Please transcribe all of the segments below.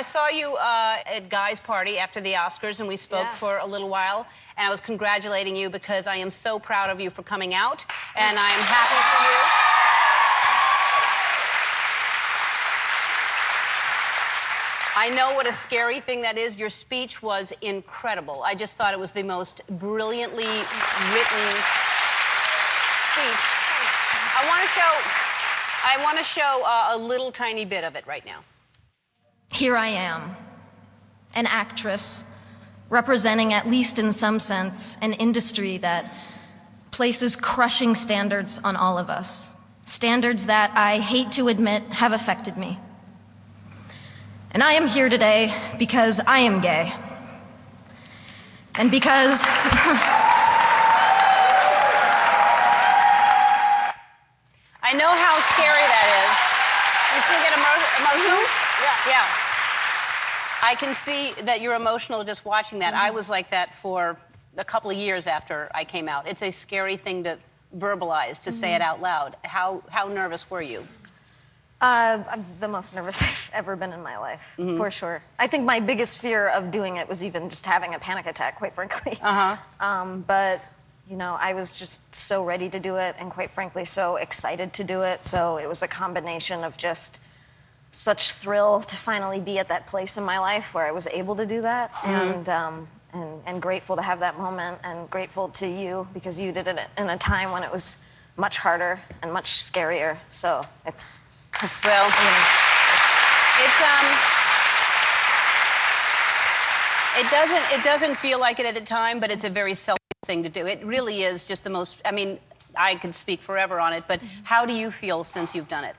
saw you at Guy's party after the Oscars, and we spoke for a little while, and I was congratulating you because I am so proud of you for coming out, and I am happy for you. I know what a scary thing that is. Your speech was incredible. I just thought it was the most brilliantly written speech. I want to show a little tiny bit of it right now. Here I am, an actress, representing, at least in some sense, an industry that places crushing standards on all of us. Standards that, I hate to admit, have affected me. And I am here today because I am gay. And because... I know how scary that is. You still get emotional? Yeah. I can see that you're emotional just watching that. I was like that for a couple of years after I came out. It's a scary thing to verbalize, to say it out loud. How nervous were you? I'm the most nervous I've ever been in my life, for sure. I think my biggest fear of doing it was even just having a panic attack, quite frankly. But, you know, I was just so ready to do it and, quite frankly, so excited to do it. So it was a combination of just such thrill to finally be at that place in my life where I was able to do that, and grateful to have that moment, and grateful to you because you did it in a time when it was much harder and much scarier. So it's well, it doesn't feel like it at the time, but it's a very selfish thing to do. It really is just the most. I mean, I could speak forever on it, but how do you feel since you've done it?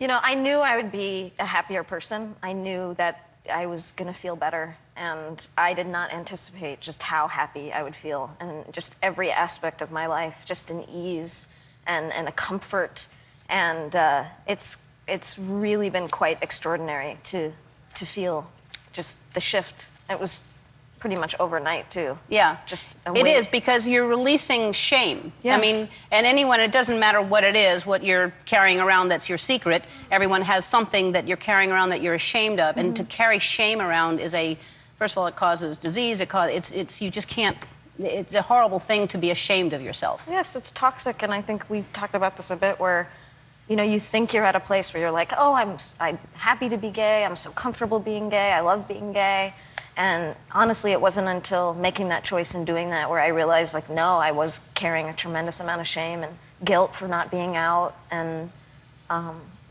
You know, I knew I would be a happier person. I knew that I was going to feel better, and I did not anticipate just how happy I would feel, and just every aspect of my life, just an ease and a comfort, and it's really been quite extraordinary to feel just the shift. It was pretty much overnight, too. Yeah. Just it is, because you're releasing shame. Yes. I mean, and anyone, it doesn't matter what it is, what you're carrying around that's your secret. Everyone has something that you're carrying around that you're ashamed of. And to carry shame around is first of all, it causes disease. You just can't, it's a horrible thing to be ashamed of yourself. Yes, it's toxic, and I think we talked about this a bit where, you know, you think you're at a place where you're like, oh, I'm happy to be gay, I'm so comfortable being gay, I love being gay. And honestly, it wasn't until making that choice and doing that where I realized, like, no, I was carrying a tremendous amount of shame and guilt for not being out, and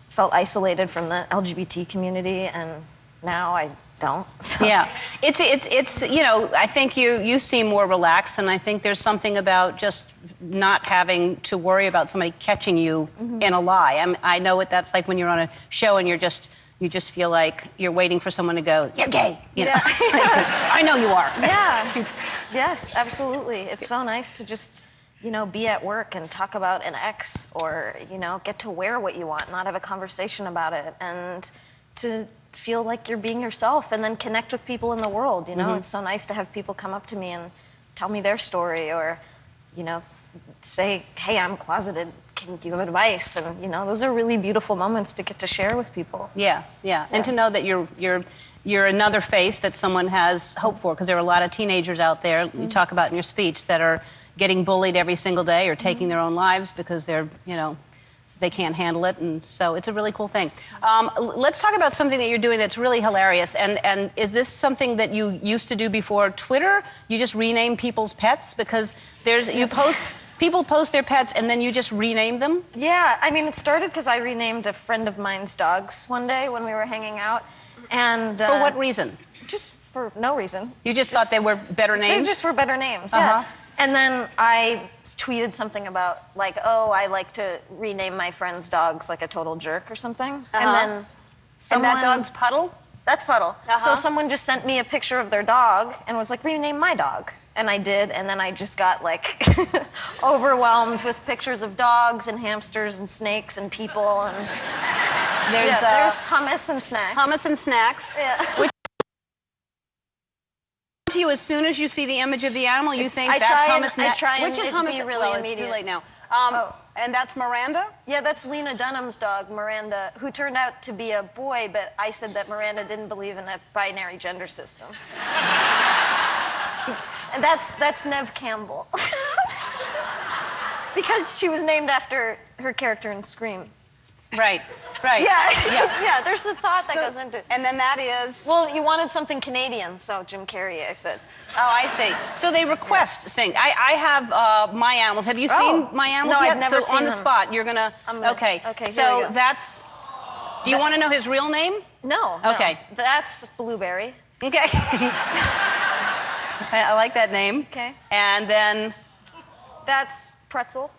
felt isolated from the LGBT community, and now I don't. So. Yeah, it's you know, I think you seem more relaxed, and I think there's something about just not having to worry about somebody catching you in a lie. I know what that's like when you're on a show and you just feel like you're waiting for someone to go, you're gay. You know? I know you are. Yeah. Yes, absolutely. It's so nice to just, you know, be at work and talk about an ex, or, you know, get to wear what you want, not have a conversation about it, and to feel like you're being yourself, and then connect with people in the world, you know? It's so nice to have people come up to me and tell me their story, or, you know, say, hey, I'm closeted, can you have advice? And, you know, those are really beautiful moments to get to share with people. Yeah. And to know that you're another face that someone has hope for, because there are a lot of teenagers out there, you talk about in your speech, that are getting bullied every single day or taking their own lives because they're, you know, they can't handle it, and so it's a really cool thing. Let's talk about something that you're doing that's really hilarious, and is this something that you used to do before Twitter? You just rename people's pets? Because people post their pets and then you just rename them? Yeah, I mean, it started because I renamed a friend of mine's dogs one day when we were hanging out, and... For what reason? Just for no reason. You just thought they were better names? They just were better names, yeah. And then I tweeted something about, like, oh, I like to rename my friends' dogs like a total jerk or something. And then someone... And that dog's Puddle? That's Puddle. So someone just sent me a picture of their dog and was like, rename my dog. And I did, and then I just got, like, overwhelmed with pictures of dogs and hamsters and snakes and people. And there's hummus and snacks. Hummus and snacks. Yeah. To you, as soon as you see the image of the animal, you think I that's try and- hummus. I try and Which is it hummus? be really well, immediate. it's too late now. Oh. And that's Miranda. Yeah, that's Lena Dunham's dog, Miranda, who turned out to be a boy, but I said that Miranda didn't believe in a binary gender system. And that's Neve Campbell. Because she was named after her character in Scream. Right. Right. Yeah, yeah. There's a thought that goes into it. And then that is. Well, you wanted something Canadian, so Jim Carrey, I said. Oh, I see. So they request sing. I have My Animals. Have you seen My Animals No, yet? I've never so seen on the them. spot, you're gonna. Okay, here So we go. that's. Do you want to know his real name? No. Okay. No. That's Blueberry. Okay. I like that name. Okay. And then. That's Pretzel.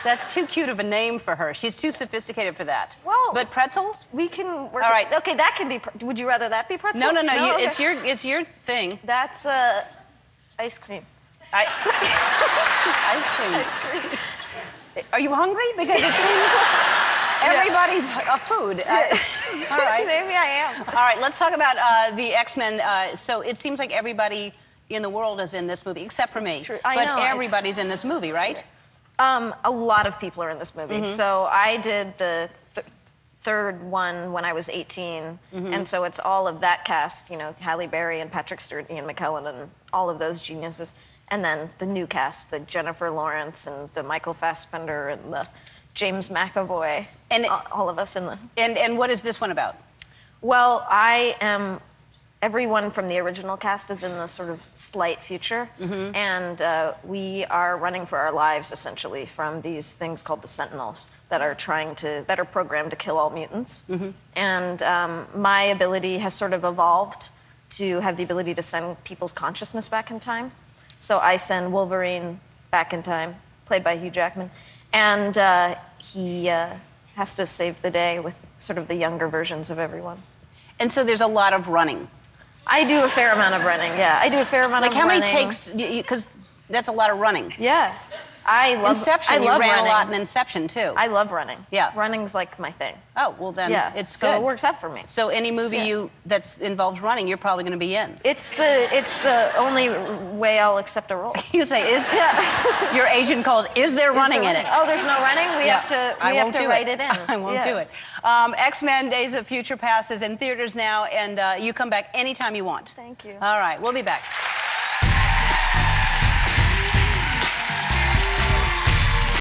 That's too cute of a name for her. She's too sophisticated for that. Well, but Pretzel? We can work. All right. Okay, that can be. Would you rather that be Pretzel? No. Okay. It's your thing. That's ice cream. Ice cream. Ice cream. Are you hungry? Because it seems everybody's food. All right. Maybe I am. All right. Let's talk about the X-Men. So it seems like everybody in the world is in this movie, except for me. It's true. I but know. everybody's in this movie, right? A lot of people are in this movie. Mm-hmm. So I did the third one when I was 18, Mm-hmm. and so it's all of that cast. You know, Halle Berry and Patrick Stewart, Ian McKellen, and all of those geniuses. And then the new cast, the Jennifer Lawrence and the Michael Fassbender and the James McAvoy, And- all of us in the. And what is this one about? Well, I am. Everyone from the original cast is in the sort of slight future, and we are running for our lives essentially from these things called the Sentinels that are programmed to kill all mutants. And my ability has sort of evolved to have the ability to send people's consciousness back in time. So I send Wolverine back in time, played by Hugh Jackman, and he has to save the day with sort of the younger versions of everyone. And so there's a lot of running. I do a fair amount of running, yeah. I do a fair amount Like of how running. many takes? Because that's a lot of running. Yeah. I love Inception. I love you ran running. a lot in Inception too. I love running. Yeah. Running's like my thing. Oh well, then Yeah. it's so good. it works out for me. So any movie Yeah. that's involves running, you're probably going to be in. It's the only way I'll accept a role. You say, "Is your agent calls? Is there running in it?" Oh, there's no running? We Yeah. have to I we have won't to do write it in. I won't Yeah. do it. X-Men: Days of Future Past is in theaters now, and you come back anytime you want. Thank you. All right, we'll be back.